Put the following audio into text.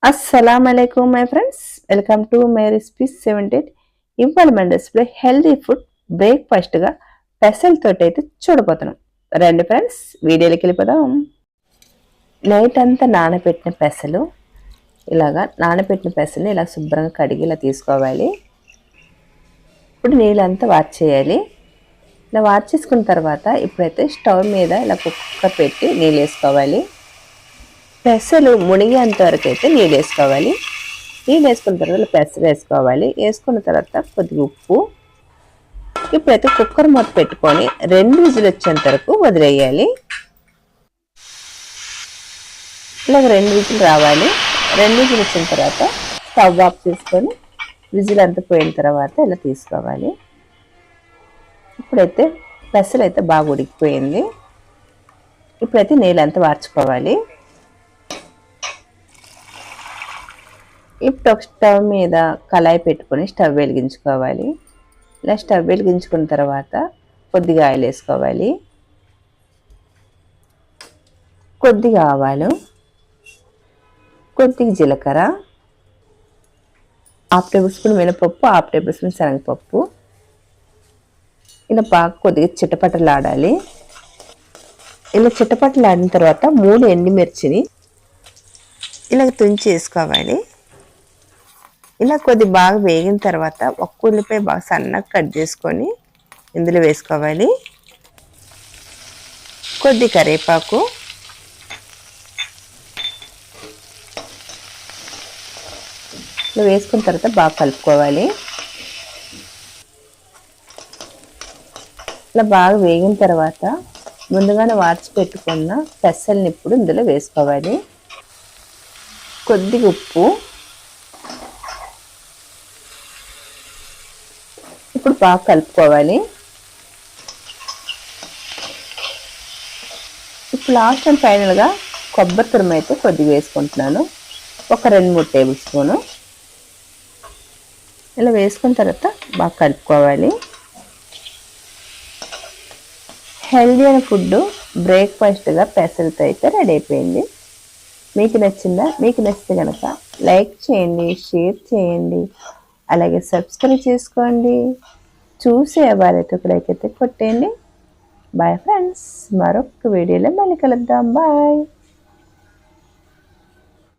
Assalamualaikum my friends, welcome to my recipe 78. ఇవాళ మన రెసిపీలో healthy food breakfast గా పెసలతో అయితే చూడబోతున్నాం. రండి ఫ్రెండ్స్, వీడియోలోకి వెళ్ళిపోదాం. నైట్ అంతా నానబెట్టిన పెసలు ఇలా శుభ్రంగా కడిగి ఇలా తీసుకోవాలి. ఇప్పుడు నీళ్ళంతా వార్చేయాలి. ఇలా వార్చేసుకున్న తర్వాత ఇప్పుడైతే స్టవ్ మీద ఇలా కుక్కర్ పెట్టి నీళ్ళు వేసుకోవాలి. పెసలు మునిగేంత వరకు అయితే నీళ్ళు వేసుకోవాలి. నీళ్ళు వేసుకున్న తర్వాత పెసలు వేసుకోవాలి. వేసుకున్న తర్వాత కొద్దిగా ఉప్పు. ఇప్పుడైతే కుక్కర్ మూత పెట్టుకొని 2 విజిల్ వచ్చేంత వరకు వదిలేయాలి. ఇలాగ 2 విజిల్ రావాలి. 2 విజిల్ వచ్చిన తర్వాత స్టవ్ ఆఫ్ చేసుకొని విజిల్ అంతా పోయిన తర్వాత ఇలా తీసుకోవాలి. ఇప్పుడైతే పెసలు అయితే బాగా ఉడికిపోయింది. ఇప్పుడైతే నీళ్ళంతా వార్చుకోవాలి. ఇప్పుడు ఒక స్టవ్ మీద కళాయి పెట్టుకొని స్టవ్ వెలిగించుకోవాలి. ఇలా స్టవ్ వెలిగించుకున్న తర్వాత కొద్దిగా ఆయిల్ వేసుకోవాలి. కొద్దిగా ఆవాలు, కొద్దిగా జీలకర్ర, 1/2 టేబుల్ స్పూన్ మినపప్పు, 1/2 టేబుల్ స్పూన్ శనగపప్పు. ఇలా బాగా కొద్దిగా చిటపటలాడాలి. ఇలా చిటపటలాడిన తర్వాత 3 ఎండుమిర్చిని ఇలా తుంచి వేసుకోవాలి. ఇలా కొద్ది బాగా వేగిన తర్వాత ఒక్క ఉల్లిపాయ బాగా సన్నగా కట్ చేసుకొని ఇందులో వేసుకోవాలి. కొద్ది కరివేపాకు, ఇలా వేసుకున్న తర్వాత బాగా కలుపుకోవాలి. ఇలా బాగా వేగిన తర్వాత ముందుగానే వార్చి పెట్టుకున్న పెసల్ని ఇప్పుడు ఇందులో వేసుకోవాలి. కొద్దిగా ఉప్పు. ఇప్పుడు బాగా కలుపుకోవాలి. ఇప్పుడు లాస్ట్ అండ్ ఫైనల్గా కొబ్బరి తురుము అయితే కొద్దిగా వేసుకుంటున్నాను. ఒక 2-3 టేబుల్ స్పూను. ఇలా వేసుకున్న తర్వాత బాగా కలుపుకోవాలి. హెల్దీ అయిన ఫుడ్ బ్రేక్ఫాస్ట్గా పెసలతో అయితే రెడీ అయిపోయింది. మీకు నచ్చిందా? మీకు నచ్చితే కనుక లైక్ చేయండి, షేర్ చేయండి, అలాగే సబ్స్క్రైబ్ చేసుకోండి. చూసే వారైతే ఒక లైక్ అయితే కొట్టేయండి. బాయ్ ఫ్రెండ్స్, మరొక వీడియోలో మళ్ళీ కలుద్దాం. బాయ్.